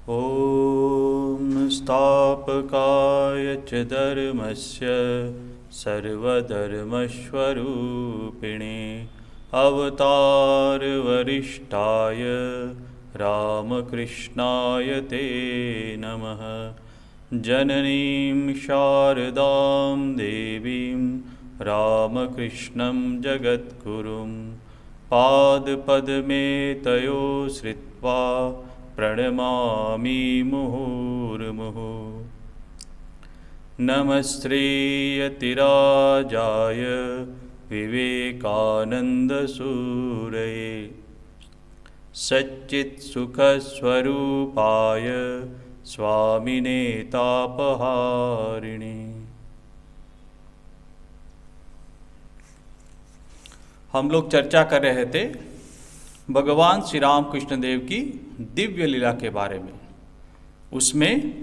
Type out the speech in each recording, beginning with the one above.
ॐ स्थापकाय च धर्मस्य सर्वधर्मस्वरूपिणे अवतारवरिष्ठाय रामकृष्णाय ते नमः। जननीं शारदां देवीं रामकृष्णं जगद्गुरुं पादपद्मे तयो श्रित्वा प्रणमामि मुहुर्मुहुः। नमस्तेऽतिराजाय विवेकानन्दसूरये सच्चित्सुखस्वरूपाय स्वामिने तापहारिणे। हम लोग चर्चा कर रहे थे भगवान श्री राम कृष्ण देव की दिव्य लीला के बारे में। उसमें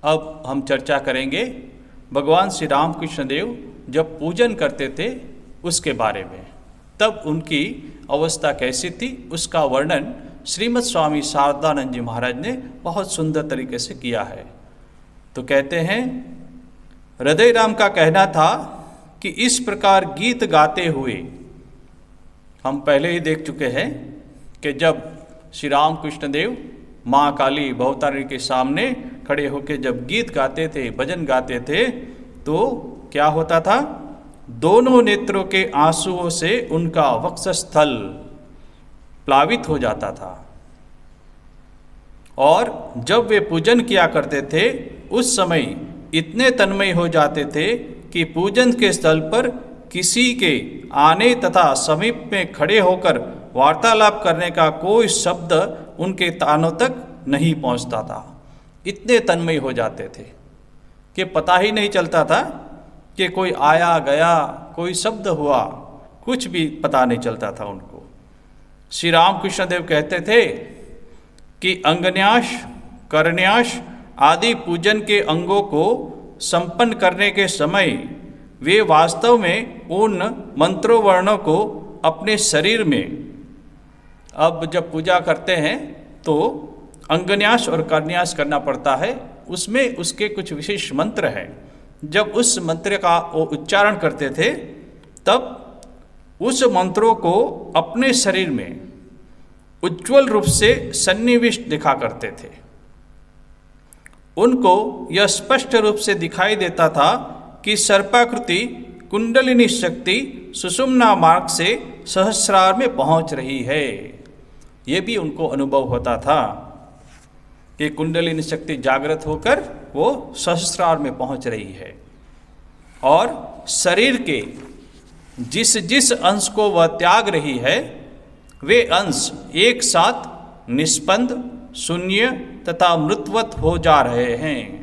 अब हम चर्चा करेंगे भगवान श्री राम कृष्ण देव जब पूजन करते थे उसके बारे में। तब उनकी अवस्था कैसी थी उसका वर्णन श्रीमद् स्वामी शारदानंद जी महाराज ने बहुत सुंदर तरीके से किया है। तो कहते हैं, हृदय राम का कहना था कि इस प्रकार गीत गाते हुए, हम पहले ही देख चुके हैं कि जब श्री राम कृष्ण देव माँ काली भवतारिणी के सामने खड़े होकर जब गीत गाते थे, भजन गाते थे, तो क्या होता था? दोनों नेत्रों के आंसुओं से उनका वक्षस्थल प्लावित हो जाता था। और जब वे पूजन किया करते थे उस समय इतने तन्मय हो जाते थे कि पूजन के स्थल पर किसी के आने तथा समीप में खड़े होकर वार्तालाप करने का कोई शब्द उनके कानों तक नहीं पहुंचता था। इतने तन्मय हो जाते थे कि पता ही नहीं चलता था कि कोई आया गया, कोई शब्द हुआ, कुछ भी पता नहीं चलता था उनको। श्री राम कृष्ण देव कहते थे कि अंगन्यास, करन्यास आदि पूजन के अंगों को संपन्न करने के समय वे वास्तव में उन मंत्रों वर्णों को अपने शरीर में, अब जब पूजा करते हैं तो अंगन्यास और करन्यास करना पड़ता है, उसमें उसके कुछ विशेष मंत्र हैं। जब उस मंत्र का वो उच्चारण करते थे तब उस मंत्रों को अपने शरीर में उज्ज्वल रूप से सन्निविष्ट दिखा करते थे। उनको यह स्पष्ट रूप से दिखाई देता था कि सर्पाकृति कुंडलिनी शक्ति सुषुम्ना मार्ग से सहस्रार में पहुंच रही है। ये भी उनको अनुभव होता था कि कुंडलिनी शक्ति जागृत होकर वो सहस्रार में पहुंच रही है। और शरीर के जिस जिस अंश को वह त्याग रही है वे अंश एक साथ निष्पन्द, शून्य तथा मृतवत हो जा रहे हैं।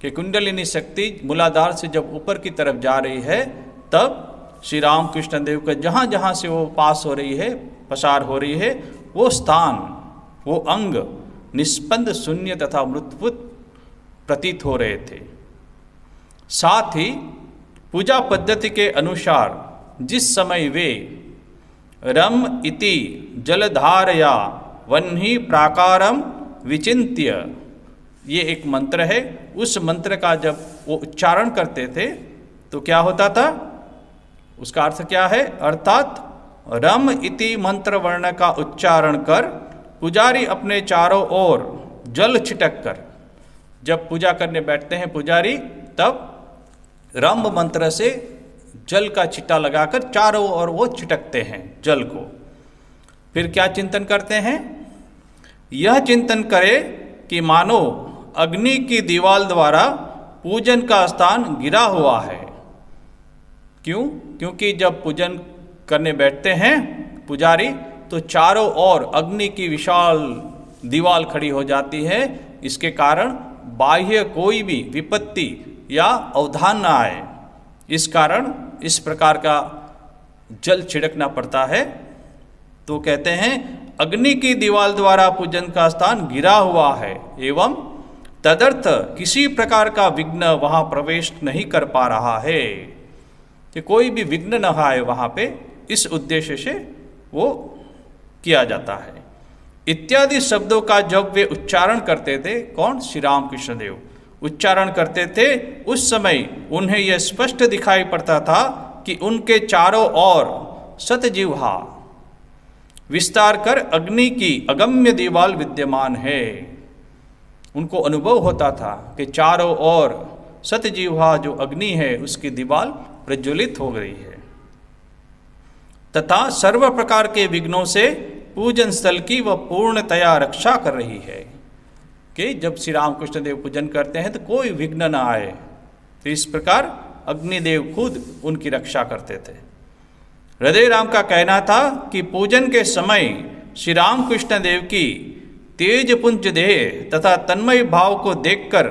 कि कुंडलिनी शक्ति मूलाधार से जब ऊपर की तरफ जा रही है तब श्री राम कृष्ण देव का जहाँ जहाँ से वो पास हो रही है, पसार हो रही है, वो स्थान, वो अंग निष्पन्द, शून्य तथा मृतवत प्रतीत हो रहे थे। साथ ही पूजा पद्धति के अनुसार जिस समय वे रम इति जलधारया वह्नि प्राकारम विचिन्त्य, ये एक मंत्र है, उस मंत्र का जब वो उच्चारण करते थे तो क्या होता था? उसका अर्थ क्या है? अर्थात रम इति मंत्र वर्ण का उच्चारण कर पुजारी अपने चारों ओर जल छिटक कर, जब पूजा करने बैठते हैं पुजारी तब रम मंत्र से जल का छिट्टा लगाकर चारों ओर वो छिटकते हैं जल को। फिर क्या चिंतन करते हैं? यह चिंतन करे कि मानो अग्नि की दीवार द्वारा पूजन का स्थान गिरा हुआ है। क्यों? क्योंकि जब पूजन करने बैठते हैं पुजारी तो चारों ओर अग्नि की विशाल दीवार खड़ी हो जाती है। इसके कारण बाह्य कोई भी विपत्ति या अवधान न आए, इस कारण इस प्रकार का जल छिड़कना पड़ता है। तो कहते हैं अग्नि की दीवार द्वारा पूजन का स्थान गिरा हुआ है एवं तदर्थ किसी प्रकार का विघ्न वहाँ प्रवेश नहीं कर पा रहा है, कि कोई भी विघ्न न आए वहाँ पे, इस उद्देश्य से वो किया जाता है। इत्यादि शब्दों का जब वे उच्चारण करते थे, कौन? श्री राम कृष्ण देव उच्चारण करते थे, उस समय उन्हें यह स्पष्ट दिखाई पड़ता था कि उनके चारों ओर सतजिह्वा विस्तार कर अग्नि की अगम्य दीवाल विद्यमान है। उनको अनुभव होता था कि चारों ओर सतजिह्वा जो अग्नि है उसकी दीवाल प्रज्वलित हो गई है, तथा सर्व प्रकार के विघ्नों से पूजन स्थल की वह पूर्णतया रक्षा कर रही है। कि जब श्री रामकृष्ण देव पूजन करते हैं तो कोई विघ्न न आए, तो इस प्रकार अग्निदेव खुद उनकी रक्षा करते थे। हृदय राम का कहना था कि पूजन के समय श्री रामकृष्ण देव की तेज पुंज देह तथा तन्मय भाव को देखकर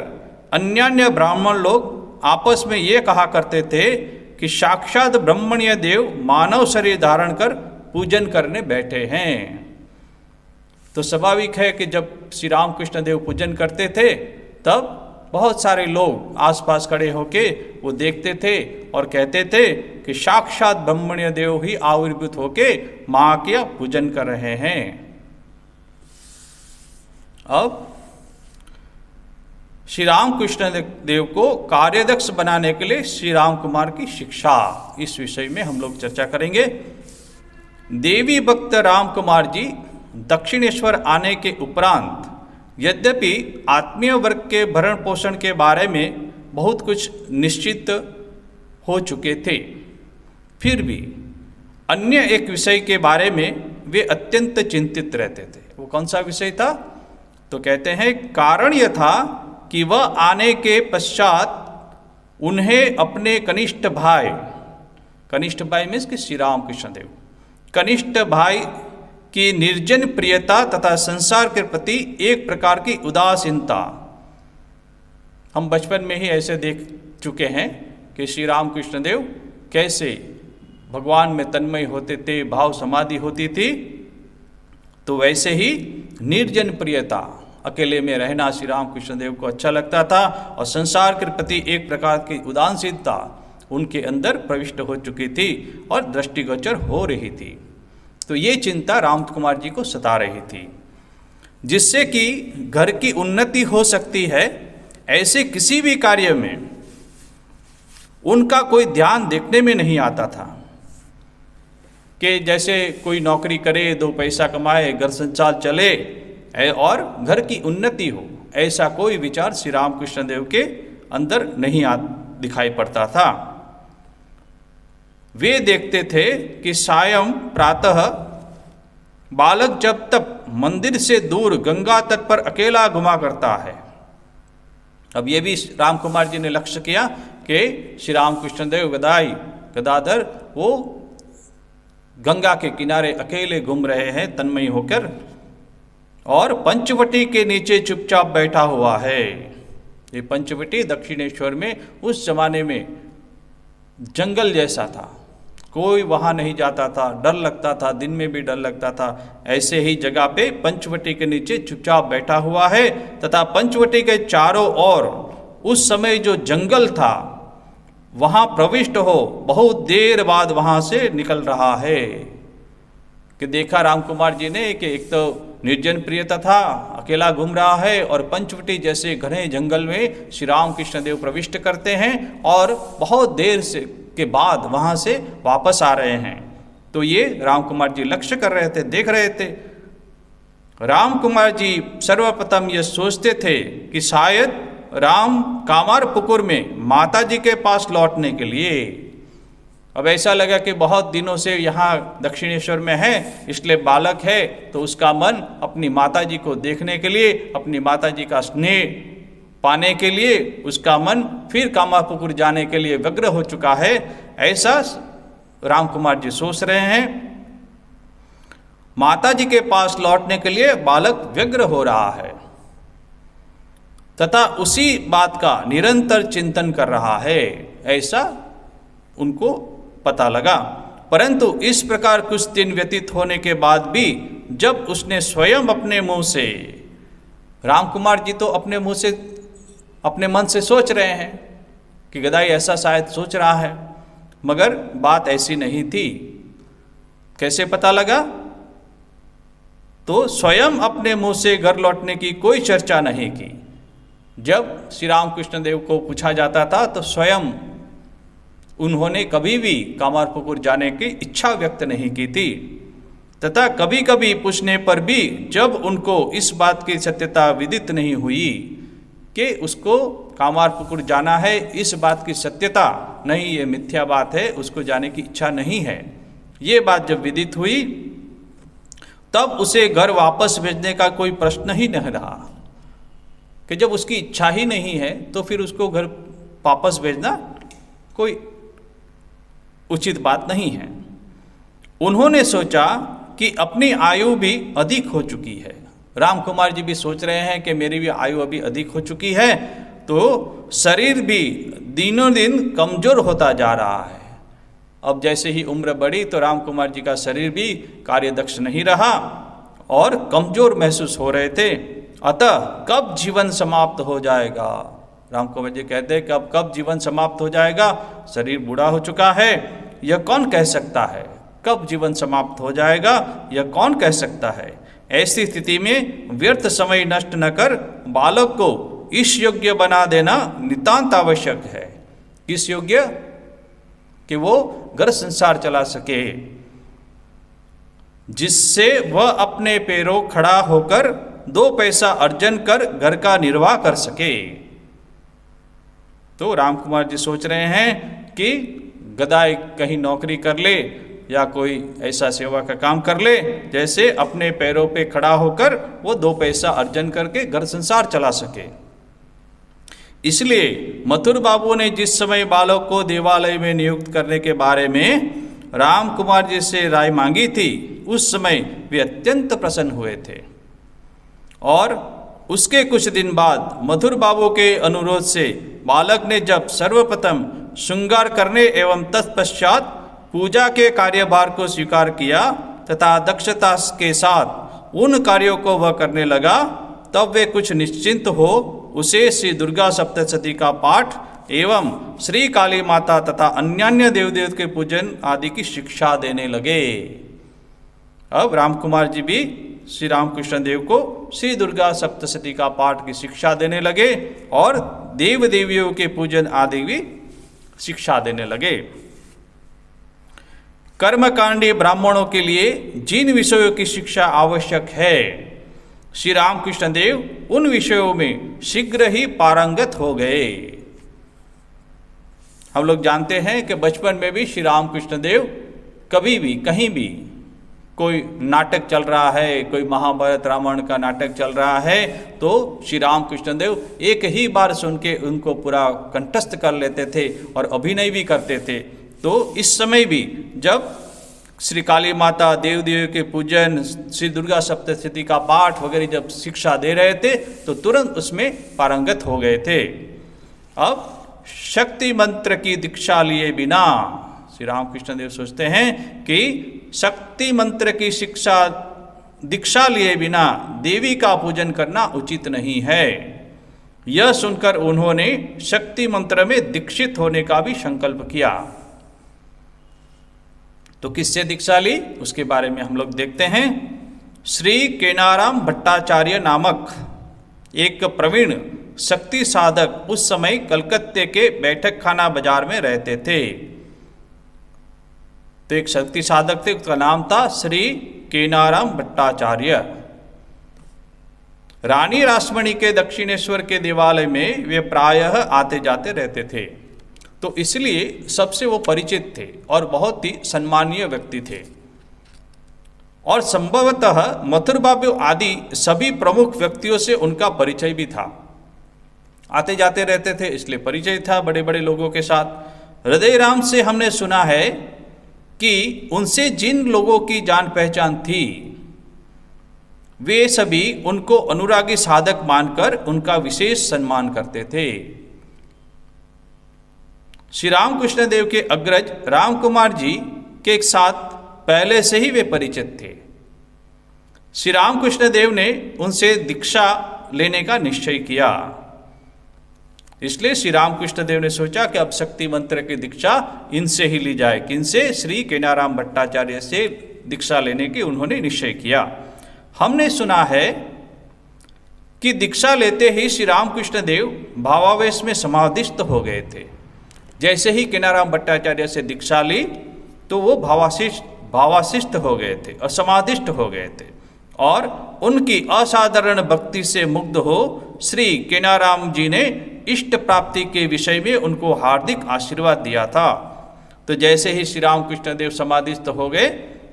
अन्यान्य ब्राह्मण लोग आपस में ये कहा करते थे कि साक्षात ब्रह्मण्य देव मानव शरीर धारण कर पूजन करने बैठे हैं। तो स्वाभाविक है कि जब श्री रामकृष्ण देव पूजन करते थे तब बहुत सारे लोग आसपास खड़े होके वो देखते थे और कहते थे कि साक्षात ब्रह्मण्य देव ही आविर्भूत होके मां का पूजन कर रहे हैं। अब श्री रामकृष्ण देव को कार्यदक्ष बनाने के लिए श्री राम कुमार की शिक्षा, इस विषय में हम लोग चर्चा करेंगे। देवी भक्त राम कुमार जी दक्षिणेश्वर आने के उपरांत यद्यपि आत्मीय वर्ग के भरण पोषण के बारे में बहुत कुछ निश्चित हो चुके थे, फिर भी अन्य एक विषय के बारे में वे अत्यंत चिंतित रहते थे। वो कौन सा विषय था? तो कहते हैं कारण यह था कि वह आने के पश्चात उन्हें अपने कनिष्ठ भाई मीन्स कि श्री राम कृष्ण देव कनिष्ठ भाई की निर्जन प्रियता तथा संसार के प्रति एक प्रकार की उदासीनता, हम बचपन में ही ऐसे देख चुके हैं कि श्री राम कृष्ण देव कैसे भगवान में तन्मय होते थे, भाव समाधि होती थी, तो वैसे ही निर्जन प्रियता, अकेले में रहना श्री राम कृष्ण देव को अच्छा लगता था और संसार के प्रति एक प्रकार की उदासीनता उनके अंदर प्रविष्ट हो चुकी थी और दृष्टिगोचर हो रही थी। तो ये चिंता राम कुमार जी को सता रही थी, जिससे कि घर की उन्नति हो सकती है, ऐसे किसी भी कार्य में उनका कोई ध्यान देखने में नहीं आता था कि जैसे कोई नौकरी करे, दो पैसा कमाए, घर संसार चले और घर की उन्नति हो, ऐसा कोई विचार श्री रामकृष्ण देव के अंदर नहीं दिखाई पड़ता था। वे देखते थे कि सायं प्रातः बालक जब तक मंदिर से दूर गंगा तट पर अकेला घुमा करता है। अब ये भी राम कुमार जी ने लक्ष्य किया कि श्री रामकृष्ण देव गदाधर वो गंगा के किनारे अकेले घूम रहे हैं तन्मय होकर, और पंचवटी के नीचे चुपचाप बैठा हुआ है। ये पंचवटी दक्षिणेश्वर में उस जमाने में जंगल जैसा था, कोई वहाँ नहीं जाता था, डर लगता था, दिन में भी डर लगता था। ऐसे ही जगह पे पंचवटी के नीचे चुपचाप बैठा हुआ है तथा पंचवटी के चारों ओर उस समय जो जंगल था वहाँ प्रविष्ट हो बहुत देर बाद वहाँ से निकल रहा है। कि देखा राम कुमार जी ने कि एक तो निर्जन प्रियता था, अकेला घूम रहा है, और पंचवटी जैसे घने जंगल में श्री राम कृष्ण देव प्रविष्ट करते हैं और बहुत देर से के बाद वहाँ से वापस आ रहे हैं। तो ये राम कुमार जी लक्ष्य कर रहे थे, देख रहे थे। राम कुमार जी सर्वप्रथम ये सोचते थे कि शायद राम कामारपुकुर में माता जी के पास लौटने के लिए, अब ऐसा लगा कि बहुत दिनों से यहाँ दक्षिणेश्वर में है, इसलिए बालक है तो उसका मन अपनी माता जी को देखने के लिए, अपनी माता जी का स्नेह पाने के लिए उसका मन फिर कामारपुकुर जाने के लिए व्यग्र हो चुका है, ऐसा राम कुमार जी सोच रहे हैं। माता जी के पास लौटने के लिए बालक व्यग्र हो रहा है तथा उसी बात का निरंतर चिंतन कर रहा है, ऐसा उनको पता लगा। परंतु इस प्रकार कुछ दिन व्यतीत होने के बाद भी जब उसने स्वयं अपने मुंह से, राम कुमार जी तो अपने मुंह से अपने मन से सोच रहे हैं कि गदाई ऐसा शायद सोच रहा है, मगर बात ऐसी नहीं थी। कैसे पता लगा? तो स्वयं अपने मुंह से घर लौटने की कोई चर्चा नहीं की। जब श्री रामकृष्ण देव को पूछा जाता था तो स्वयं उन्होंने कभी भी कामारपुकुर जाने की इच्छा व्यक्त नहीं की थी, तथा कभी कभी पूछने पर भी जब उनको इस बात की सत्यता विदित नहीं हुई कि उसको कामारपुकुर जाना है, इस बात की सत्यता नहीं, ये मिथ्या बात है, उसको जाने की इच्छा नहीं है, ये बात जब विदित हुई तब उसे घर वापस भेजने का कोई प्रश्न ही नहीं रहा। कि जब उसकी इच्छा ही नहीं है तो फिर उसको घर वापस भेजना कोई उचित बात नहीं है। उन्होंने सोचा कि अपनी आयु भी अधिक हो चुकी है, राम कुमार जी भी सोच रहे हैं कि मेरी भी आयु अभी अधिक हो चुकी है, तो शरीर भी दिनों दिन कमज़ोर होता जा रहा है। अब जैसे ही उम्र बढ़ी तो राम कुमार जी का शरीर भी कार्यदक्ष नहीं रहा और कमज़ोर महसूस हो रहे थे। अतः कब जीवन समाप्त हो जाएगा, राम कुमार जी कहते हैं कि अब कब जीवन समाप्त हो जाएगा, शरीर बूढ़ा हो चुका है, यह कौन कह सकता है, कब जीवन समाप्त हो जाएगा यह कौन कह सकता है। ऐसी स्थिति में व्यर्थ समय नष्ट न कर बालक को इस योग्य बना देना नितांत आवश्यक है। किस योग्य? कि वो घर संसार चला सके, जिससे वह अपने पैरों खड़ा होकर 2 पैसा अर्जन कर घर का निर्वाह कर सके। तो राम कुमार जी सोच रहे हैं कि गदाई कहीं नौकरी कर ले या कोई ऐसा सेवा का काम कर ले जैसे अपने पैरों पे खड़ा होकर वो 2 पैसा अर्जन करके घर संसार चला सके। इसलिए मथुर बाबू ने जिस समय बालक को देवालय में नियुक्त करने के बारे में राम कुमार जी से राय मांगी थी, उस समय वे अत्यंत प्रसन्न हुए थे और उसके कुछ दिन बाद मथुर बाबू के अनुरोध से बालक ने जब सर्वप्रथम श्रृंगार करने एवं तत्पश्चात पूजा के कार्यभार को स्वीकार किया तथा दक्षता के साथ उन कार्यों को वह करने लगा, तब वे कुछ निश्चिंत हो उसे श्री दुर्गा सप्तशती का पाठ एवं श्री काली माता तथा अन्यान्य देव देवता के पूजन आदि की शिक्षा देने लगे। अब राम कुमार जी भी श्री रामकृष्ण देव को श्री दुर्गा सप्तशती का पाठ की शिक्षा देने लगे और देव देवियों के पूजन आदि भी शिक्षा देने लगे। कर्मकांडी ब्राह्मणों के लिए जिन विषयों की शिक्षा आवश्यक है, श्री रामकृष्ण देव उन विषयों में शीघ्र ही पारंगत हो गए। हम लोग जानते हैं कि बचपन में भी श्री रामकृष्ण देव कभी भी कहीं भी कोई नाटक चल रहा है, कोई महाभारत रामायण का नाटक चल रहा है, तो श्री रामकृष्ण देव एक ही बार सुन के उनको पूरा कंठस्थ कर लेते थे और अभिनय भी करते थे। तो इस समय भी जब श्री काली माता देव देव के पूजन, श्री दुर्गा सप्तशती का पाठ वगैरह जब शिक्षा दे रहे थे तो तुरंत उसमें पारंगत हो गए थे। अब शक्ति मंत्र की दीक्षा लिए बिना श्री रामकृष्ण देव सोचते हैं कि शक्ति मंत्र की दीक्षा लिए बिना देवी का पूजन करना उचित नहीं है। यह सुनकर उन्होंने शक्ति मंत्र में दीक्षित होने का भी संकल्प किया। तो किससे दीक्षा ली उसके बारे में हम लोग देखते हैं। श्री केनाराम भट्टाचार्य नामक एक प्रवीण शक्ति साधक उस समय कलकत्ते के बैठक खाना बाजार में रहते थे। तो एक शक्ति साधक थे, उसका नाम था श्री केनाराम भट्टाचार्य। रानी रासमणी के दक्षिणेश्वर के देवालय में वे प्रायः आते जाते रहते थे, तो इसलिए सबसे वो परिचित थे और बहुत ही सम्मानीय व्यक्ति थे। और संभवतः मथुर बाबू आदि सभी प्रमुख व्यक्तियों से उनका परिचय भी था। आते जाते रहते थे इसलिए परिचय था बड़े बड़े लोगों के साथ। हृदय राम से हमने सुना है कि उनसे जिन लोगों की जान पहचान थी वे सभी उनको अनुरागी साधक मानकर उनका विशेष सम्मान करते थे। श्री रामकृष्ण देव के अग्रज राम कुमार जी के साथ पहले से ही वे परिचित थे। श्री रामकृष्ण देव ने उनसे दीक्षा लेने का निश्चय किया। इसलिए श्री रामकृष्ण देव ने सोचा कि अब शक्ति मंत्र की दीक्षा इनसे ही ली जाए। किनसे? श्री केनाराम भट्टाचार्य से दीक्षा लेने की उन्होंने निश्चय किया। हमने सुना है कि दीक्षा लेते ही श्री रामकृष्ण देव भावावेश में समाधिस्थ हो गए थे। जैसे ही किनाराम भट्टाचार्य से दीक्षा ली तो वो भावाशिष्ट हो गए थे और समाधिस्थ हो गए थे, और उनकी असाधारण भक्ति से मुग्ध हो श्री केनाराम जी ने इष्ट प्राप्ति के विषय में उनको हार्दिक आशीर्वाद दिया था। तो जैसे ही श्री रामकृष्ण देव समाधिस्थ हो गए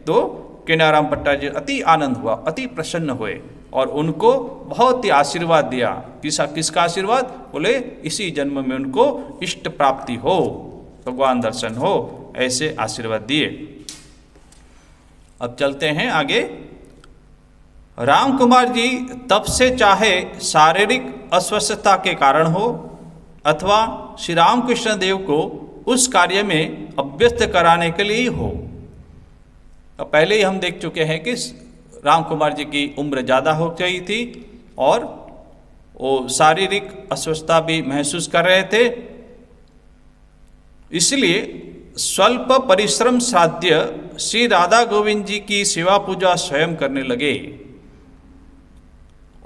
तो केनाराम भट्टाचार्य अति आनंद हुआ, अति प्रसन्न हुए और उनको बहुत ही आशीर्वाद दिया। किसका आशीर्वाद? बोले इसी जन्म में उनको इष्ट प्राप्ति हो, भगवान दर्शन हो, ऐसे आशीर्वाद दिए। अब चलते हैं आगे। राम कुमार जी तब से चाहे शारीरिक अस्वस्थता के कारण हो अथवा श्री रामकृष्ण देव को उस कार्य में अभ्यस्त कराने के लिए हो। अब पहले ही हम देख चुके हैं कि राम कुमार जी की उम्र ज़्यादा हो गई थी और वो शारीरिक अस्वस्थता भी महसूस कर रहे थे, इसलिए स्वल्प परिश्रम साध्य श्री राधा गोविंद जी की सेवा पूजा स्वयं करने लगे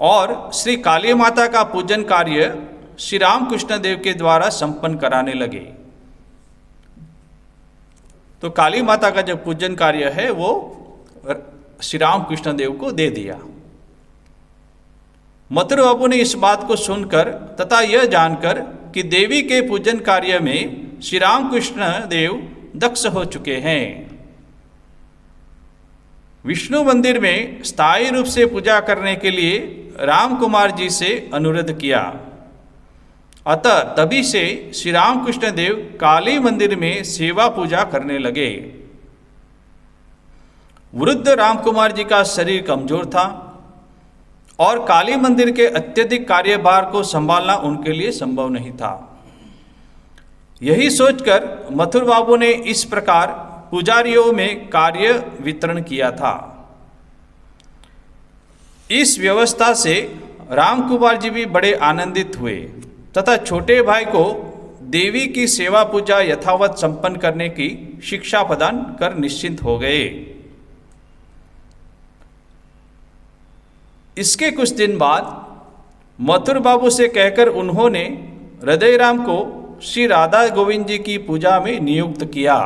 और श्री काली माता का पूजन कार्य श्री रामकृष्ण देव के द्वारा संपन्न कराने लगे। तो काली माता का जो पूजन कार्य है वो श्री रामकृष्ण देव को दे दिया। मथुर बाबू ने इस बात को सुनकर तथा यह जानकर कि देवी के पूजन कार्य में श्री रामकृष्ण देव दक्ष हो चुके हैं, विष्णु मंदिर में स्थायी रूप से पूजा करने के लिए राम कुमार जी से अनुरोध किया। अतः तभी से श्री रामकृष्ण देव काली मंदिर में सेवा पूजा करने लगे। वृद्ध राम कुमार जी का शरीर कमजोर था और काली मंदिर के अत्यधिक कार्यभार को संभालना उनके लिए संभव नहीं था। यही सोचकर मथुर बाबू ने इस प्रकार पुजारियों में कार्य वितरण किया था। इस व्यवस्था से राम कुमार जी भी बड़े आनंदित हुए तथा छोटे भाई को देवी की सेवा पूजा यथावत संपन्न करने की शिक्षा प्रदान कर निश्चिंत हो गए। इसके कुछ दिन बाद मथुर बाबू से कहकर उन्होंने हृदय राम को श्री राधा गोविंद जी की पूजा में नियुक्त किया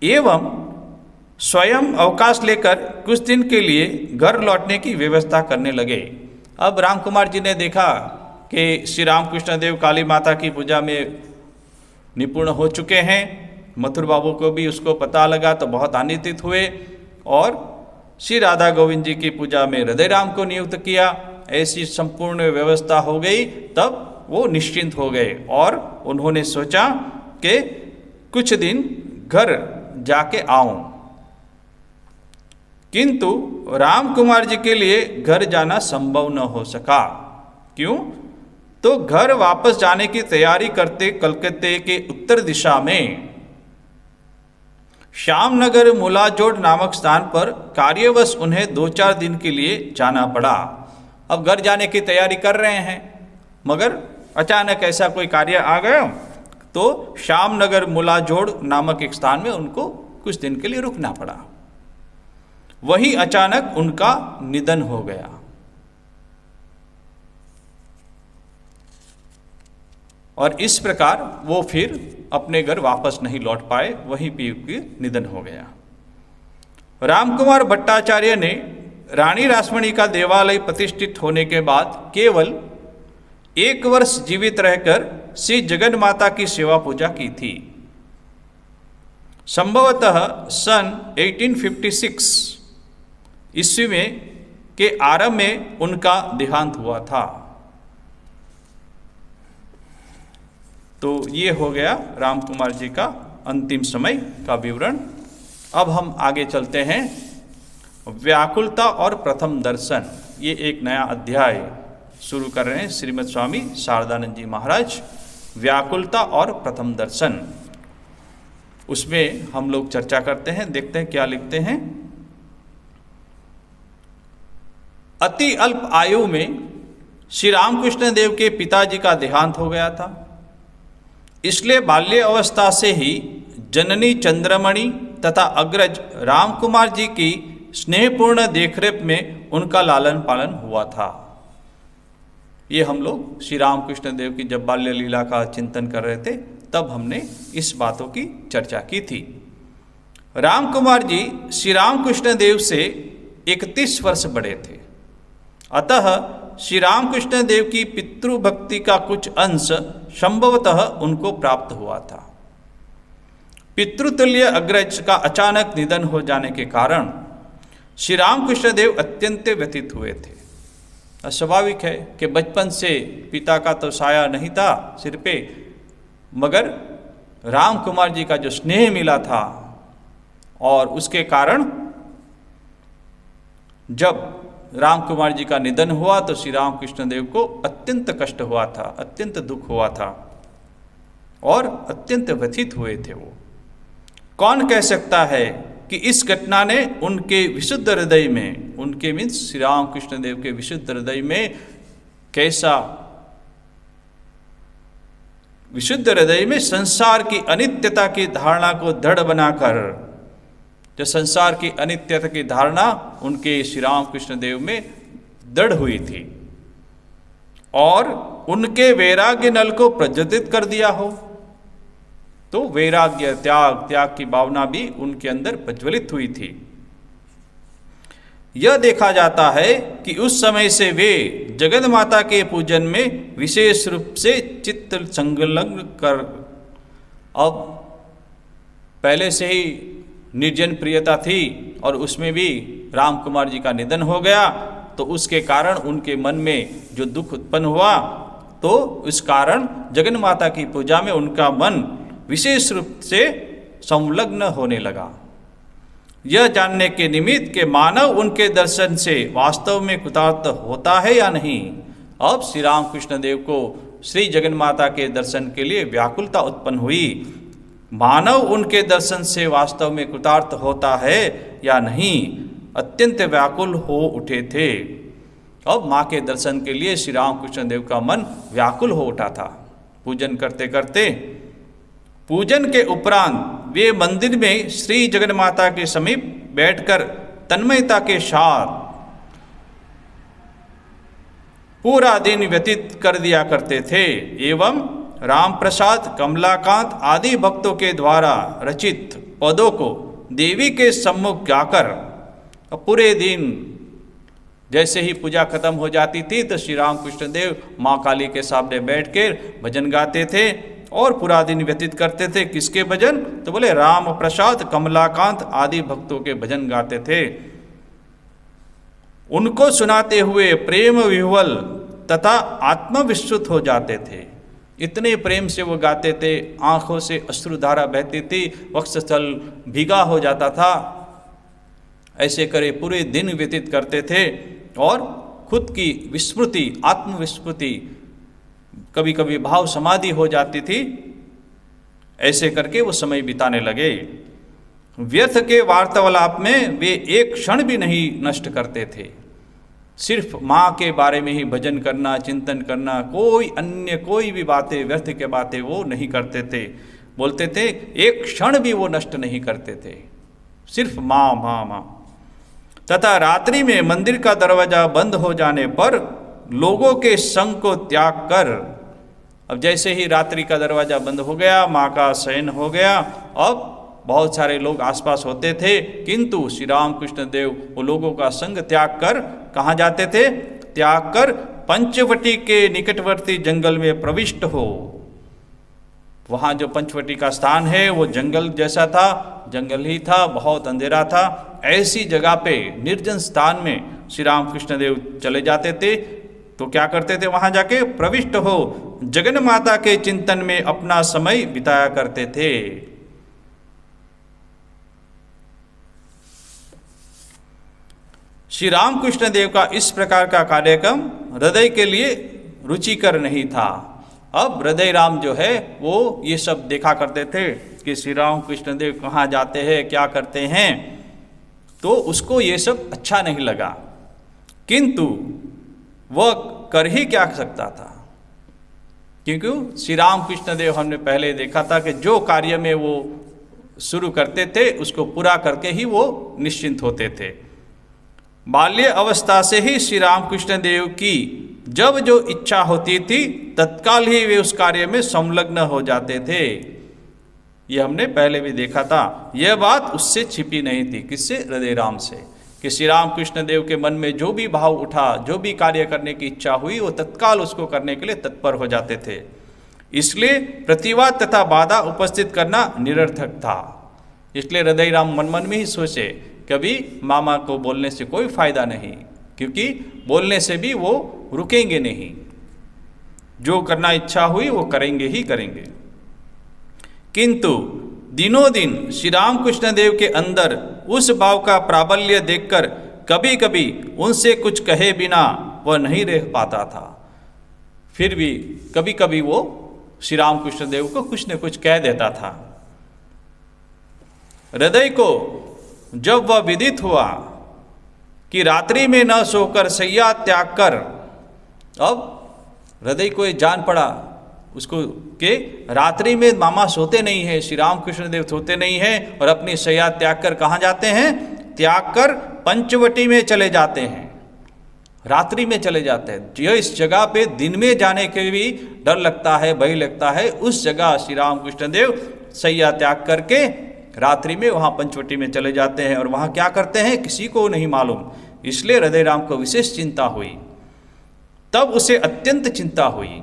एवं स्वयं अवकाश लेकर कुछ दिन के लिए घर लौटने की व्यवस्था करने लगे। अब राम कुमार जी ने देखा कि श्री रामकृष्ण देव काली माता की पूजा में निपुण हो चुके हैं। मथुर बाबू को भी उसको पता लगा तो बहुत आनंदित हुए और श्री राधा गोविंद जी की पूजा में हृदय राम को नियुक्त किया। ऐसी संपूर्ण व्यवस्था हो गई, तब वो निश्चिंत हो गए और उन्होंने सोचा कि कुछ दिन घर जाके आऊं। किंतु राम कुमार जी के लिए घर जाना संभव न हो सका। क्यों? तो घर वापस जाने की तैयारी करते कलकत्ते के उत्तर दिशा में श्यामनगर मुलाजोड़ नामक स्थान पर कार्यवश उन्हें 2-4 दिन के लिए जाना पड़ा। अब घर जाने की तैयारी कर रहे हैं, मगर अचानक ऐसा कोई कार्य आ गया तो श्यामनगर मुलाजोड़ नामक एक स्थान में उनको कुछ दिन के लिए रुकना पड़ा। वहीं अचानक उनका निधन हो गया। और इस प्रकार वो फिर अपने घर वापस नहीं लौट पाए, वहीं पे निधन हो गया। रामकुमार भट्टाचार्य ने रानी रासमणी का देवालय प्रतिष्ठित होने के बाद केवल 1 वर्ष जीवित रहकर श्री जगन माता की सेवा पूजा की थी। संभवतः सन 1856 ईस्वी में के आरंभ में उनका देहांत हुआ था। तो ये हो गया राम कुमार जी का अंतिम समय का विवरण। अब हम आगे चलते हैं। व्याकुलता और प्रथम दर्शन, ये एक नया अध्याय शुरू कर रहे हैं श्रीमद स्वामी शारदानंद जी महाराज। व्याकुलता और प्रथम दर्शन, उसमें हम लोग चर्चा करते हैं, देखते हैं क्या लिखते हैं। अति अल्प आयु में श्री रामकृष्ण देव के पिताजी का देहांत हो गया था, इसलिए बाल्य अवस्था से ही जननी चंद्रमणि तथा अग्रज रामकुमार जी की स्नेहपूर्ण देखरेख में उनका लालन पालन हुआ था। ये हम लोग श्री रामकृष्ण देव की जब बाल्य लीला का चिंतन कर रहे थे तब हमने इस बातों की चर्चा की थी। राम कुमार जी श्री रामकृष्ण देव से 31 वर्ष बड़े थे, अतः श्री रामकृष्ण देव की पितृभक्ति का कुछ अंश संभवतः उनको प्राप्त हुआ था। पितृतुल्य अग्रज का अचानक निधन हो जाने के कारण श्री रामकृष्ण देव अत्यंत व्यथित हुए थे। स्वाभाविक है कि बचपन से पिता का तो साया नहीं था सिर पे, मगर राम कुमार जी का जो स्नेह मिला था और उसके कारण जब राम कुमार जी का निधन हुआ तो श्री रामकृष्ण देव को अत्यंत कष्ट हुआ था, अत्यंत दुख हुआ था और अत्यंत व्यथित हुए थे वो। कौन कह सकता है कि इस घटना ने उनके विशुद्ध हृदय में, उनके मीन्स श्री रामकृष्ण देव के विशुद्ध हृदय में कैसा, विशुद्ध हृदय में संसार की अनित्यता की धारणा को दृढ़ बनाकर, जो संसार की अनित्यता की धारणा उनके श्री रामकृष्ण देव में दृढ़ हुई थी और उनके वैराग्य नल को प्रज्वलित कर दिया हो, तो वैराग्य त्याग की भावना भी उनके अंदर प्रज्वलित हुई थी। यह देखा जाता है कि उस समय से वे जगत माता के पूजन में विशेष रूप से चित्त संलग्न कर, अब पहले से ही निर्जन प्रियता थी और उसमें भी राम कुमार जी का निधन हो गया, तो उसके कारण उनके मन में जो दुख उत्पन्न हुआ, तो इस कारण जगन माता की पूजा में उनका मन विशेष रूप से संलग्न होने लगा। यह जानने के निमित्त के मानव उनके दर्शन से वास्तव में कृतार्थ होता है या नहीं, अब श्री रामकृष्ण देव को श्री जगन माता के दर्शन के लिए व्याकुलता उत्पन्न हुई। मानव उनके दर्शन से वास्तव में कृतार्थ होता है या नहीं, अत्यंत व्याकुल हो उठे थे। अब माँ के दर्शन के लिए श्री रामकृष्ण देव का मन व्याकुल हो उठा था। पूजन करते करते, पूजन के उपरांत वे मंदिर में श्री जगन माता के समीप बैठकर तन्मयता के साथ पूरा दिन व्यतीत कर दिया करते थे एवं राम प्रसाद, कमलाकांत आदि भक्तों के द्वारा रचित पदों को देवी के सम्मुख गाकर पूरे दिन, जैसे ही पूजा खत्म हो जाती थी तो श्री रामकृष्ण देव माँ काली के सामने बैठ कर भजन गाते थे और पूरा दिन व्यतीत करते थे। किसके भजन? तो बोले राम प्रसाद, कमलाकांत आदि भक्तों के भजन गाते थे। उनको सुनाते हुए प्रेम विह्वल तथा आत्मविश्रुत हो जाते थे। इतने प्रेम से वो गाते थे, आंखों से अश्रुधारा बहती थी, वक्षस्थल भीगा हो जाता था। ऐसे करे पूरे दिन व्यतीत करते थे और खुद की विस्मृति, आत्मविस्मृति, कभी कभी भाव समाधि हो जाती थी। ऐसे करके वो समय बिताने लगे। व्यर्थ के वार्तालाप में वे एक क्षण भी नहीं नष्ट करते थे। सिर्फ माँ के बारे में ही भजन करना, चिंतन करना, कोई भी बातें, व्यर्थ के बातें वो नहीं करते थे। बोलते थे एक क्षण भी वो नष्ट नहीं करते थे, सिर्फ माँ माँ माँ। तथा रात्रि में मंदिर का दरवाजा बंद हो जाने पर लोगों के संग को त्याग कर, अब जैसे ही रात्रि का दरवाजा बंद हो गया, माँ का शयन हो गया, अब बहुत सारे लोग आसपास होते थे, किंतु श्री रामकृष्ण देव वो लोगों का संग त्याग कर कहाँ जाते थे? त्याग कर पंचवटी के निकटवर्ती जंगल में प्रविष्ट हो। वहाँ जो पंचवटी का स्थान है वो जंगल जैसा था, जंगल ही था, बहुत अंधेरा था। ऐसी जगह पे निर्जन स्थान में श्री रामकृष्ण देव चले जाते थे। तो क्या करते थे? वहाँ जाके प्रविष्ट हो जगन माता के चिंतन में अपना समय बिताया करते थे। श्री रामकृष्ण देव का इस प्रकार का कार्यक्रम हृदय के लिए रुचिकर नहीं था। अब हृदय राम जो है वो ये सब देखा करते थे कि श्री रामकृष्ण देव कहाँ जाते हैं, क्या करते हैं, तो उसको ये सब अच्छा नहीं लगा। किंतु वह कर ही क्या सकता था, क्योंकि श्री रामकृष्ण देव हमने पहले देखा था कि जो कार्य में वो शुरू करते थे उसको पूरा करके ही वो निश्चिंत होते थे। बाल्य अवस्था से ही श्री रामकृष्ण देव की जब जो इच्छा होती थी तत्काल ही वे उस कार्य में संलग्न हो जाते थे। ये हमने पहले भी देखा था। यह बात उससे छिपी नहीं थी। किससे? हृदय राम से। कि श्री राम कृष्ण देव के मन में जो भी भाव उठा, जो भी कार्य करने की इच्छा हुई, वो तत्काल उसको करने के लिए तत्पर हो जाते थे। इसलिए प्रतिवाद तथा बाधा उपस्थित करना निरर्थक था। इसलिए हृदय राम मन मन में ही सोचे, कभी मामा को बोलने से कोई फायदा नहीं, क्योंकि बोलने से भी वो रुकेंगे नहीं। जो करना इच्छा हुई वो करेंगे ही करेंगे। किंतु दिनों दिन श्री रामकृष्ण देव के अंदर उस भाव का प्राबल्य देखकर कभी कभी उनसे कुछ कहे बिना वह नहीं रह पाता था। फिर भी कभी कभी वो श्री रामकृष्ण देव को कुछ न कुछ कह देता था। हृदय को जब वह विदित हुआ कि रात्रि में न सोकर शैया त्याग कर, अब हृदय को ये जान पड़ा उसको कि रात्रि में मामा सोते नहीं है, श्री रामकृष्ण देव सोते नहीं हैं और अपनी शैया त्याग कर कहाँ जाते हैं? त्याग कर पंचवटी में चले जाते हैं, रात्रि में चले जाते हैं। जो इस जगह पे दिन में जाने के भी डर लगता है, भय लगता है, उस जगह श्री रामकृष्ण देव शैया त्याग करके रात्रि में वहाँ पंचवटी में चले जाते हैं। और वहाँ क्या करते हैं किसी को नहीं मालूम। इसलिए हृदय राम को विशेष चिंता हुई। तब उसे अत्यंत चिंता हुई,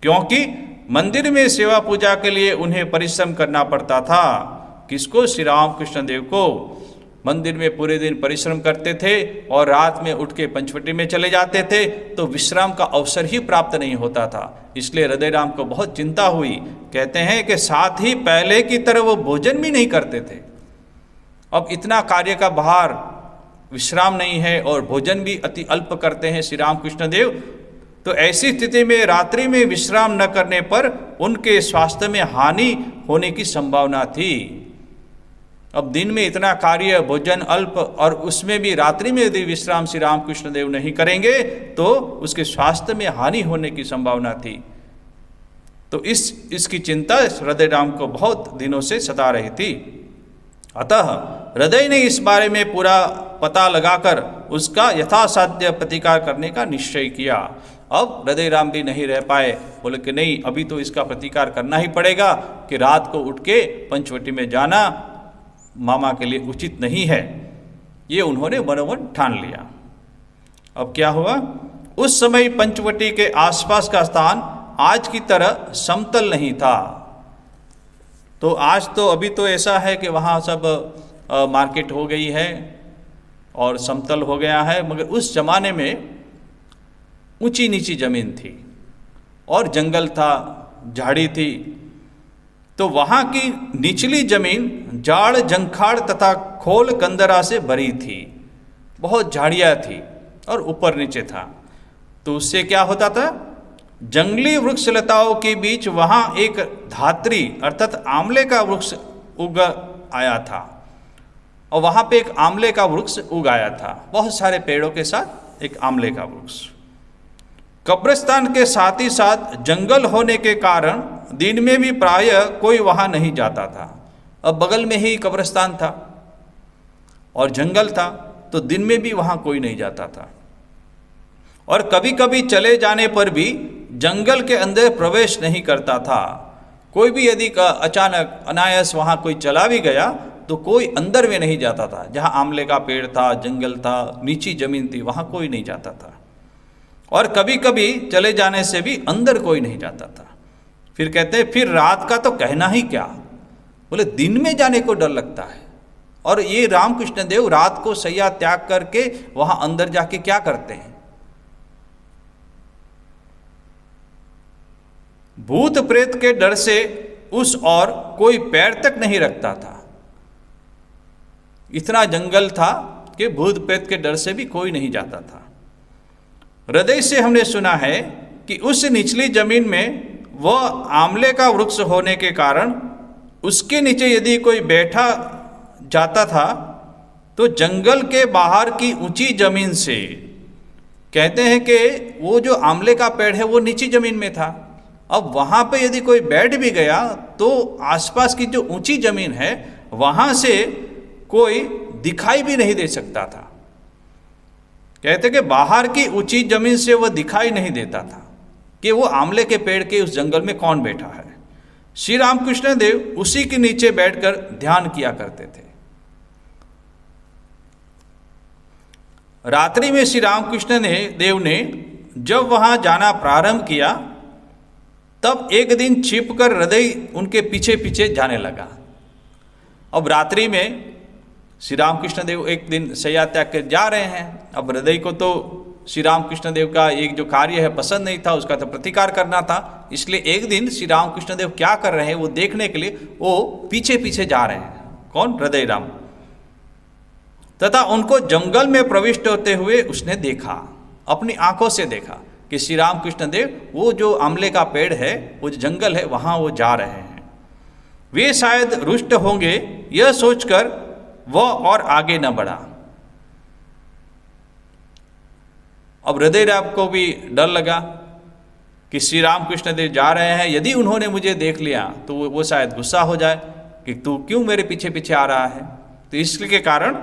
क्योंकि मंदिर में सेवा पूजा के लिए उन्हें परिश्रम करना पड़ता था। किसको? श्री रामकृष्ण देव को। मंदिर में पूरे दिन परिश्रम करते थे और रात में उठ के पंचवटी में चले जाते थे, तो विश्राम का अवसर ही प्राप्त नहीं होता था। इसलिए हृदय राम को बहुत चिंता हुई। कहते हैं कि साथ ही पहले की तरह वो भोजन भी नहीं करते थे। अब इतना कार्य का भार, विश्राम नहीं है और भोजन भी अति अल्प करते हैं श्री रामकृष्ण देव। तो ऐसी स्थिति में रात्रि में विश्राम न करने पर उनके स्वास्थ्य में हानि होने की संभावना थी। अब दिन में इतना कार्य, भोजन अल्प, और उसमें भी रात्रि में यदि विश्राम श्री रामकृष्ण देव नहीं करेंगे तो उसके स्वास्थ्य में हानि होने की संभावना थी। तो इसकी चिंता हृदय राम को बहुत दिनों से सता रही थी। अतः हृदय ने इस बारे में पूरा पता लगाकर उसका यथासाध्य प्रतिकार करने का निश्चय किया। अब हृदय राम भी नहीं रह पाए, बोले कि नहीं, अभी तो इसका प्रतिकार करना ही पड़ेगा कि रात को उठ के पंचवटी में जाना मामा के लिए उचित नहीं है। ये उन्होंने मनोमन ठान लिया। अब क्या हुआ? उस समय पंचवटी के आसपास का स्थान आज की तरह समतल नहीं था। तो आज तो अभी तो ऐसा है कि वहाँ सब मार्केट हो गई है और समतल हो गया है, मगर उस जमाने में ऊंची नीची जमीन थी और जंगल था, झाड़ी थी। तो वहाँ की निचली जमीन जाड़, जंखाड़ तथा खोल कंदरा से भरी थी। बहुत झाड़ियाँ थी और ऊपर नीचे था। तो उससे क्या होता था? जंगली वृक्ष लताओं के बीच वहाँ एक धात्री अर्थात आंवले का वृक्ष उग आया था, और वहाँ पे एक आंवले का वृक्ष उग आया था, बहुत सारे पेड़ों के साथ एक आंवले का वृक्ष। कब्रिस्तान के साथ ही साथ जंगल होने के कारण दिन में भी प्रायः कोई वहाँ नहीं जाता था। अब बगल में ही कब्रिस्तान था और जंगल था, तो दिन में भी वहाँ कोई नहीं जाता था। और कभी कभी चले जाने पर भी जंगल के अंदर प्रवेश नहीं करता था। कोई भी यदि अचानक अनायास वहाँ कोई चला भी गया तो कोई अंदर में नहीं जाता था। जहाँ आंवले का पेड़ था, जंगल था, नीची जमीन थी, वहाँ कोई नहीं जाता था। और कभी कभी चले जाने से भी अंदर कोई नहीं जाता था। फिर कहते हैं फिर रात का तो कहना ही क्या, बोले दिन में जाने को डर लगता है। और ये रामकृष्ण देव रात को शैया त्याग करके वहाँ अंदर जाके क्या करते हैं? भूत प्रेत के डर से उस और कोई पैर तक नहीं रखता था। इतना जंगल था कि भूत प्रेत के डर से भी कोई नहीं जाता था। हृदय से हमने सुना है कि उस निचली जमीन में वह आंवले का वृक्ष होने के कारण उसके नीचे यदि कोई बैठा जाता था तो जंगल के बाहर की ऊंची जमीन से, कहते हैं कि वो जो आंवले का पेड़ है वो नीची जमीन में था, अब वहाँ पे यदि कोई बैठ भी गया तो आसपास की जो ऊंची जमीन है वहाँ से कोई दिखाई भी नहीं दे सकता था। कहते कि बाहर की ऊंची जमीन से वह दिखाई नहीं देता था कि वो आंवले के पेड़ के उस जंगल में कौन बैठा है। श्री रामकृष्ण देव उसी के नीचे बैठकर ध्यान किया करते थे। रात्रि में श्री रामकृष्ण देव ने जब वहां जाना प्रारंभ किया, तब एक दिन छिपकर हृदय उनके पीछे पीछे जाने लगा। अब रात्रि में श्री रामकृष्ण देव एक दिन शैया त्याग कर जा रहे हैं। अब हृदय को तो श्री रामकृष्ण देव का एक जो कार्य है पसंद नहीं था, उसका तो प्रतिकार करना था। इसलिए एक दिन श्री रामकृष्ण देव क्या कर रहे हैं वो देखने के लिए वो पीछे पीछे जा रहे हैं। कौन? हृदय राम। तथा उनको जंगल में प्रविष्ट होते हुए उसने देखा, अपनी आंखों से देखा कि श्री रामकृष्ण देव वो जो आंवले का पेड़ है, वो जो जंगल है, वहां वो जा रहे हैं। वे शायद रुष्ट होंगे, यह सोचकर वह और आगे न बढ़ा। अब हृदय राम को भी डर लगा कि श्री रामकृष्ण देव जा रहे हैं, यदि उन्होंने मुझे देख लिया तो वो शायद गुस्सा हो जाए कि तू क्यों मेरे पीछे पीछे आ रहा है। तो इसके कारण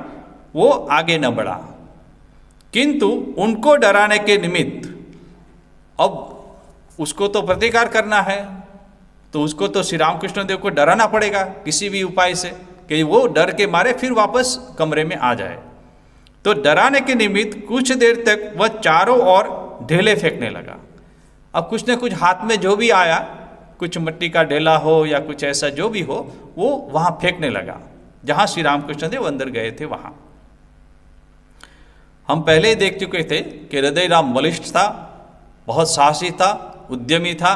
वो आगे न बढ़ा। किंतु उनको डराने के निमित्त अब उसको तो प्रतिकार करना है, तो उसको तो श्री रामकृष्ण देव को डराना पड़ेगा किसी भी उपाय से कि वो डर के मारे फिर वापस कमरे में आ जाए। तो डराने के निमित्त कुछ देर तक वह चारों ओर ढेले फेंकने लगा। अब कुछ न कुछ हाथ में जो भी आया, कुछ मिट्टी का ढेला हो या कुछ ऐसा जो भी हो, वो वहां फेंकने लगा जहां श्री रामकृष्ण देव अंदर गए थे वहां। हम पहले ही देख चुके थे कि हृदय राम बलिष्ठ था, बहुत साहसी था, उद्यमी था।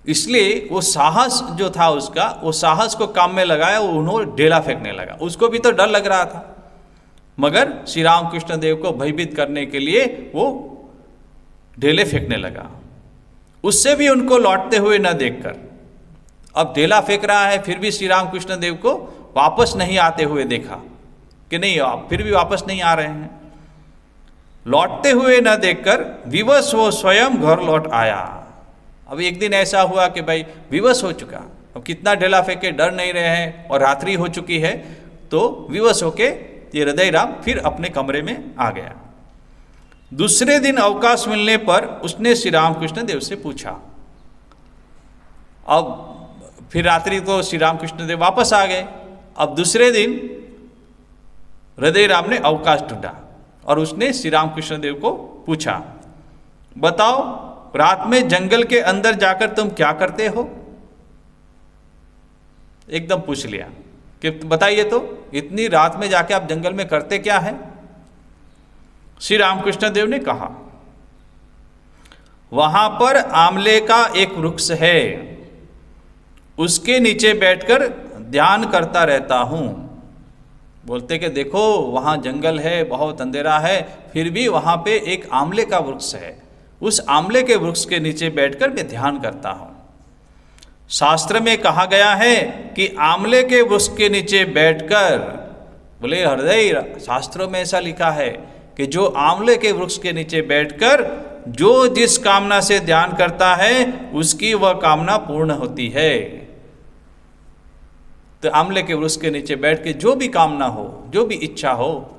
इसलिए वो साहस जो था उसका, वो साहस को काम में लगाया, वो उन्होंने ढेला फेंकने लगा। उसको भी तो डर लग रहा था, मगर श्री रामकृष्ण देव को भयभीत करने के लिए वो ढेले फेंकने लगा। उससे भी उनको लौटते हुए न देखकर, अब ढेला फेंक रहा है फिर भी श्री रामकृष्ण देव को वापस नहीं आते हुए देखा कि नहीं, आप फिर भी वापस नहीं आ रहे हैं। लौटते हुए न देखकर विवश वो स्वयं घर लौट आया। अब एक दिन ऐसा हुआ कि भाई विवश हो चुका, अब कितना ढेला फेंके, डर नहीं रहे हैं और रात्रि हो चुकी है, तो विवश होके ये हृदय राम फिर अपने कमरे में आ गया। दूसरे दिन अवकाश मिलने पर उसने श्री रामकृष्ण देव से पूछा। अब फिर रात्रि तो श्री रामकृष्ण देव वापस आ गए। अब दूसरे दिन हृदय राम ने अवकाश ढूंढा और उसने श्री रामकृष्ण देव को पूछा, बताओ रात में जंगल के अंदर जाकर तुम क्या करते हो? एकदम पूछ लिया कि बताइए तो, इतनी रात में जाके आप जंगल में करते क्या हैं? श्री रामकृष्ण देव ने कहा, वहां पर आंवले का एक वृक्ष है, उसके नीचे बैठकर ध्यान करता रहता हूं। बोलते कि देखो वहां जंगल है, बहुत अंधेरा है, फिर भी वहां पे एक आंवले का वृक्ष है, उस आंवले के वृक्ष के नीचे बैठकर मैं ध्यान करता हूं। शास्त्र में कहा गया है कि आंवले के वृक्ष के नीचे बैठकर, बोले हृदय, शास्त्रों में ऐसा लिखा है कि जो आंवले के वृक्ष के नीचे बैठकर जो जिस कामना से ध्यान करता है उसकी वह कामना पूर्ण होती है। तो आंवले के वृक्ष के नीचे बैठ के जो भी कामना हो, जो भी इच्छा हो,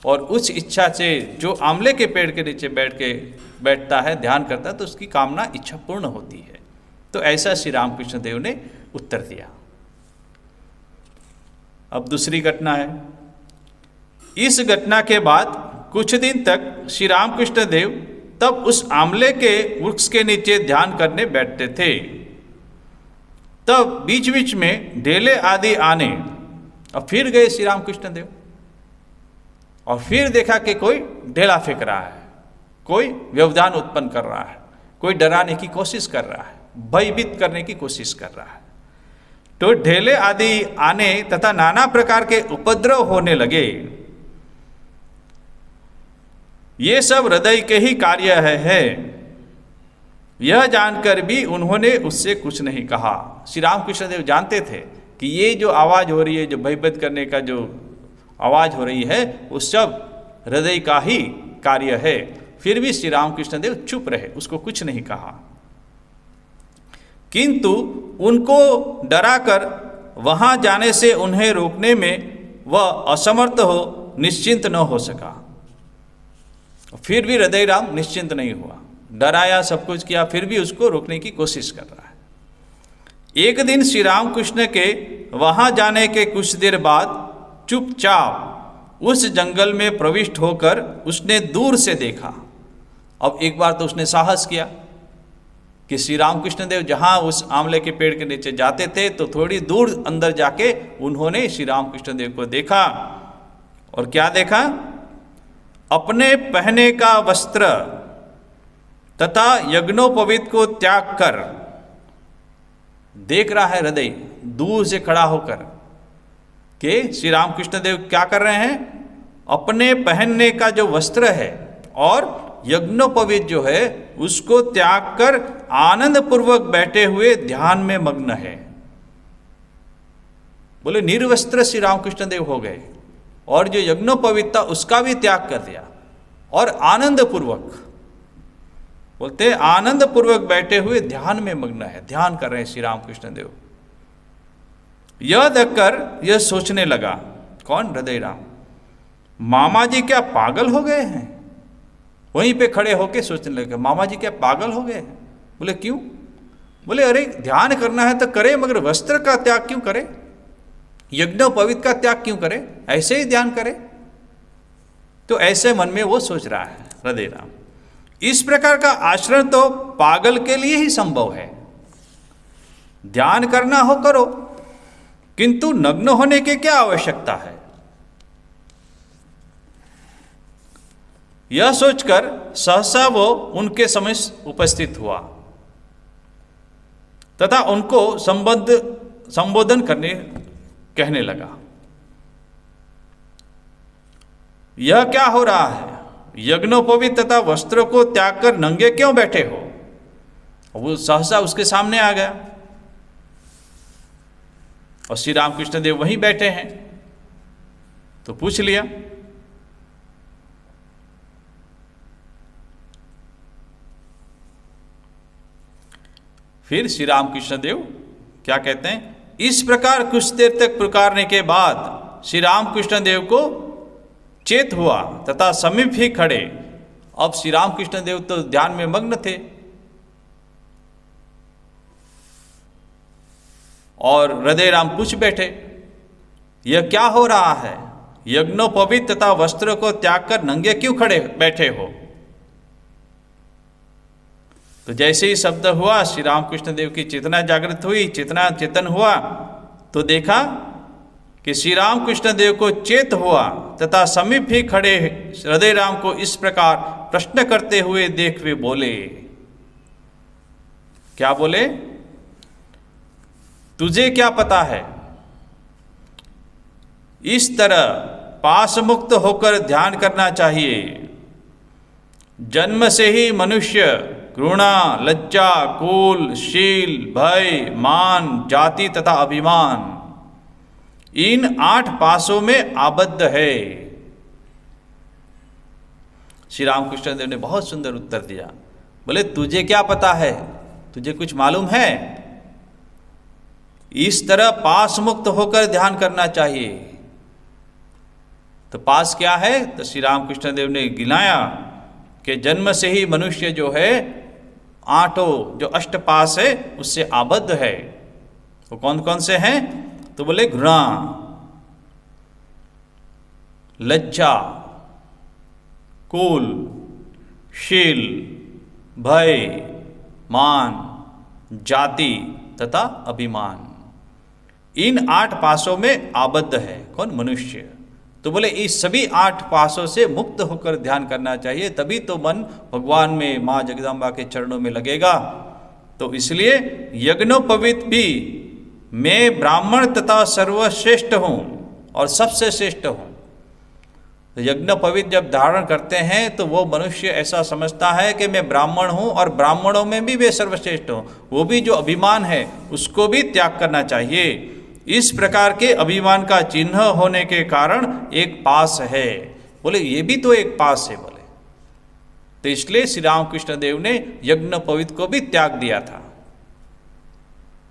और उस इच्छा से जो आंवले के पेड़ के नीचे बैठता है, ध्यान करता है, तो उसकी कामना इच्छा पूर्ण होती है। तो ऐसा श्री रामकृष्ण देव ने उत्तर दिया। अब दूसरी घटना है। इस घटना के बाद कुछ दिन तक श्री रामकृष्ण देव तब उस आंवले के वृक्ष के नीचे ध्यान करने बैठते थे। तब बीच बीच में ढेले आदि आने, अब फिर गए श्री रामकृष्ण देव और फिर देखा कि कोई ढेला फेंक रहा है, कोई व्यवधान उत्पन्न कर रहा है, कोई डराने की कोशिश कर रहा है, भयभीत करने की कोशिश कर रहा है। तो ढेले आदि आने तथा नाना प्रकार के उपद्रव होने लगे। ये सब हृदय के ही कार्य है। यह जानकर भी उन्होंने उससे कुछ नहीं कहा। श्री रामकृष्ण देव जानते थे कि ये जो आवाज हो रही है, जो भयभीत करने का जो आवाज हो रही है, वो सब हृदय का ही कार्य है। फिर भी श्री रामकृष्ण देव चुप रहे, उसको कुछ नहीं कहा। किंतु उनको डराकर वहां जाने से उन्हें रोकने में वह असमर्थ हो निश्चिंत न हो सका। फिर भी हृदय राम निश्चिंत नहीं हुआ, डराया, सब कुछ किया, फिर भी उसको रोकने की कोशिश कर रहा है। एक दिन श्री रामकृष्ण के वहाँ जाने के कुछ देर बाद चुपचाप उस जंगल में प्रविष्ट होकर उसने दूर से देखा। अब एक बार तो उसने साहस किया कि श्री रामकृष्ण देव जहाँ उस आंवले के पेड़ के नीचे जाते थे तो थोड़ी दूर अंदर जाके उन्होंने श्री रामकृष्ण देव को देखा। और क्या देखा? अपने पहने का वस्त्र तथा यज्ञोपवीत को त्याग कर, देख रहा है हृदय दूर से खड़ा होकर कि श्री रामकृष्ण देव क्या कर रहे हैं, अपने पहनने का जो वस्त्र है और यज्ञोपवीत जो है उसको त्याग कर आनंद पूर्वक बैठे हुए ध्यान में मग्न है। बोले निर्वस्त्र श्री रामकृष्ण देव हो गए और जो यज्ञोपवीत था उसका भी त्याग कर दिया और आनंद पूर्वक, बोलते आनंद पूर्वक बैठे हुए ध्यान में मग्न है, ध्यान कर रहे हैं श्री रामकृष्ण देव। यह देखकर यह सोचने लगा, कौन? हृदय राम, मामा जी क्या पागल हो गए हैं? वहीं पे खड़े होके सोचने लगे, मामा जी क्या पागल हो गए हैं? बोले क्यों? बोले अरे ध्यान करना है तो करे, मगर वस्त्र का त्याग क्यों करे, यज्ञोपवीत का त्याग क्यों करे, ऐसे ही ध्यान करे। तो ऐसे मन में वो सोच रहा है हृदय राम। इस प्रकार का आचरण तो पागल के लिए ही संभव है। ध्यान करना हो करो, किंतु नग्न होने की क्या आवश्यकता है? यह सोचकर सहसा वो उनके समक्ष उपस्थित हुआ तथा उनको संबोधन कहने लगा। यह क्या हो रहा है? यज्ञोपवीत तथा वस्त्रों को त्याग कर नंगे क्यों बैठे हो? वो सहसा उसके सामने आ गया और श्री रामकृष्ण देव वहीं बैठे हैं। तो पूछ लिया, फिर श्री रामकृष्ण देव क्या कहते हैं? इस प्रकार कुछ देर तक पुकारने के बाद श्री रामकृष्ण देव को चेत हुआ तथा समीप ही खड़े। अब श्री रामकृष्ण देव तो ध्यान में मग्न थे और हृदय राम पूछ बैठे, यह क्या हो रहा है? यज्ञोपवीत तथा वस्त्र को त्याग कर नंगे क्यों खड़े बैठे हो? तो जैसे ही शब्द हुआ, श्री रामकृष्ण देव की चेतना जागृत हुई, चेतन हुआ तो देखा कि श्री रामकृष्ण देव को चेत हुआ तथा समीप ही खड़े हृदय राम को इस प्रकार प्रश्न करते हुए देख वे बोले। क्या बोले? तुझे क्या पता है? इस तरह पास मुक्त होकर ध्यान करना चाहिए। जन्म से ही मनुष्य घृणा, लज्जा, कुल, शील, भय, मान, जाति तथा अभिमान, इन 8 पासों में आबद्ध है। श्री रामकृष्ण देव ने बहुत सुंदर उत्तर दिया। बोले तुझे क्या पता है? तुझे कुछ मालूम है? इस तरह पास मुक्त होकर ध्यान करना चाहिए। तो पास क्या है? तो श्री रामकृष्ण देव ने गिनाया कि जन्म से ही मनुष्य जो है 8 जो अष्टपास है उससे आबद्ध है। वो कौन कौन से हैं? तो बोले घृणा, लज्जा, कुल, शील, भय, मान, जाति तथा अभिमान, इन 8 पासों में आबद्ध है कौन? मनुष्य। तो बोले इस सभी 8 पासों से मुक्त होकर ध्यान करना चाहिए, तभी तो मन भगवान में, माँ जगदम्बा के चरणों में लगेगा। तो इसलिए यज्ञोपवीत भी मैं ब्राह्मण तथा सर्वश्रेष्ठ हूँ और सबसे श्रेष्ठ हूँ। तो यज्ञोपवीत जब धारण करते हैं तो वो मनुष्य ऐसा समझता है कि मैं ब्राह्मण हूँ और ब्राह्मणों में भी वे सर्वश्रेष्ठ हूँ। वो भी जो अभिमान है उसको भी त्याग करना चाहिए। इस प्रकार के अभिमान का चिन्ह होने के कारण एक पास है। बोले ये भी तो एक पास है। बोले तो इसलिए श्री रामकृष्ण देव ने यज्ञोपवीत को भी त्याग दिया था,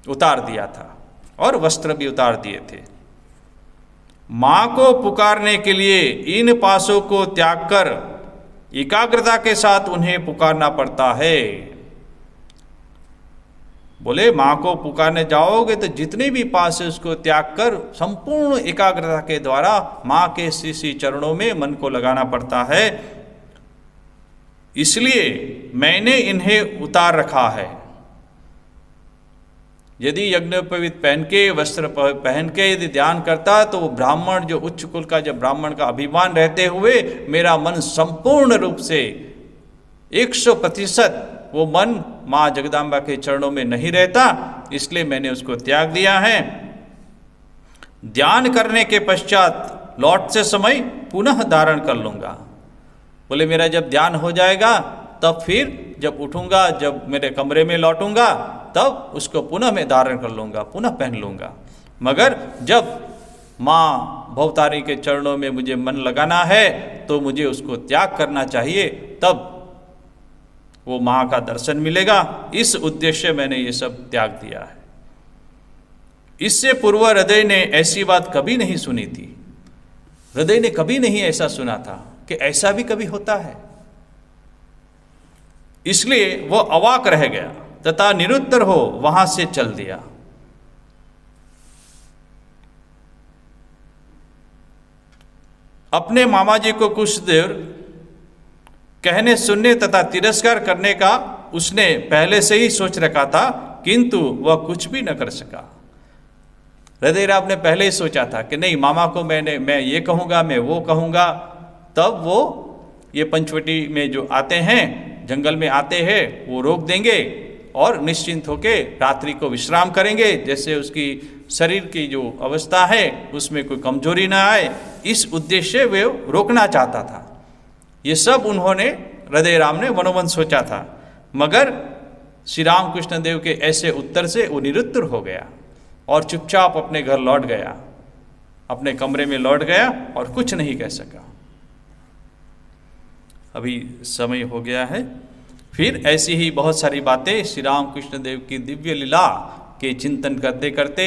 उतार दिया था और वस्त्र भी उतार दिए थे। माँ को पुकारने के लिए इन पासों को त्याग कर एकाग्रता के साथ उन्हें पुकारना पड़ता है। बोले माँ को पुकारने जाओगे तो जितने भी पास है उसको त्याग कर संपूर्ण एकाग्रता के द्वारा माँ के श्री चरणों में मन को लगाना पड़ता है। इसलिए मैंने इन्हें उतार रखा है। यदि यज्ञोपवीत पहन के वस्त्र पहन के यदि ध्यान करता तो वो ब्राह्मण, जो उच्च कुल का जब ब्राह्मण का अभिमान रहते हुए मेरा मन संपूर्ण रूप से 100% वो मन माँ जगदम्बा के चरणों में नहीं रहता, इसलिए मैंने उसको त्याग दिया है। ध्यान करने के पश्चात लौटते समय पुनः धारण कर लूँगा। बोले मेरा जब ध्यान हो जाएगा तब फिर जब उठूँगा, जब मेरे कमरे में लौटूँगा तब उसको पुनः मैं धारण कर लूँगा, पुनः पहन लूँगा। मगर जब माँ भवतारी के चरणों में मुझे मन लगाना है तो मुझे उसको त्याग करना चाहिए, तब वो माँ का दर्शन मिलेगा। इस उद्देश्य मैंने ये सब त्याग दिया है। इससे पूर्व हृदय ने ऐसी बात कभी नहीं सुनी थी। हृदय ने कभी नहीं ऐसा सुना था कि ऐसा भी कभी होता है। इसलिए वो अवाक रह गया तथा निरुत्तर हो वहां से चल दिया। अपने मामा जी को कुछ देर कहने सुनने तथा तिरस्कार करने का उसने पहले से ही सोच रखा था, किंतु वह कुछ भी न कर सका। हृदयराम ने पहले ही सोचा था कि नहीं, मामा को मैं ये कहूँगा, मैं वो कहूँगा। तब वो ये पंचवटी में जो आते हैं, जंगल में आते हैं, वो रोक देंगे और निश्चिंत होके रात्रि को विश्राम करेंगे, जैसे उसकी शरीर की जो अवस्था है उसमें कोई कमजोरी ना आए। इस उद्देश्य वे रोकना चाहता था। ये सब उन्होंने, हृदयराम ने मनोमन सोचा था। मगर श्री रामकृष्ण देव के ऐसे उत्तर से वो निरुत्तर हो गया और चुपचाप अपने घर लौट गया, अपने कमरे में लौट गया और कुछ नहीं कह सका। अभी समय हो गया है। फिर ऐसी ही बहुत सारी बातें श्री रामकृष्ण देव की दिव्य लीला के चिंतन करते करते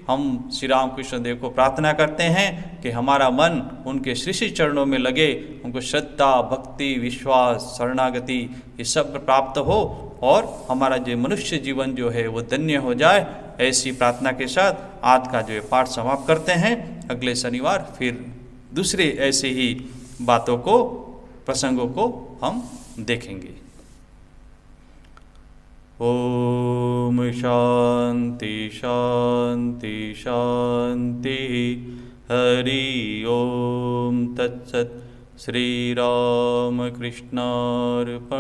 हम श्री रामकृष्ण देव को प्रार्थना करते हैं कि हमारा मन उनके श्री श्री चरणों में लगे, उनको श्रद्धा, भक्ति, विश्वास, शरणागति ये सब प्राप्त हो और हमारा जो मनुष्य जीवन जो है वो धन्य हो जाए। ऐसी प्रार्थना के साथ आज का जो पाठ समाप्त करते हैं। अगले शनिवार फिर दूसरे ऐसे ही बातों को, प्रसंगों को हम देखेंगे। ओम शांति शांति शांति। हरि ओम तत्सत्। श्री राम कृष्णार्पणमस्तु।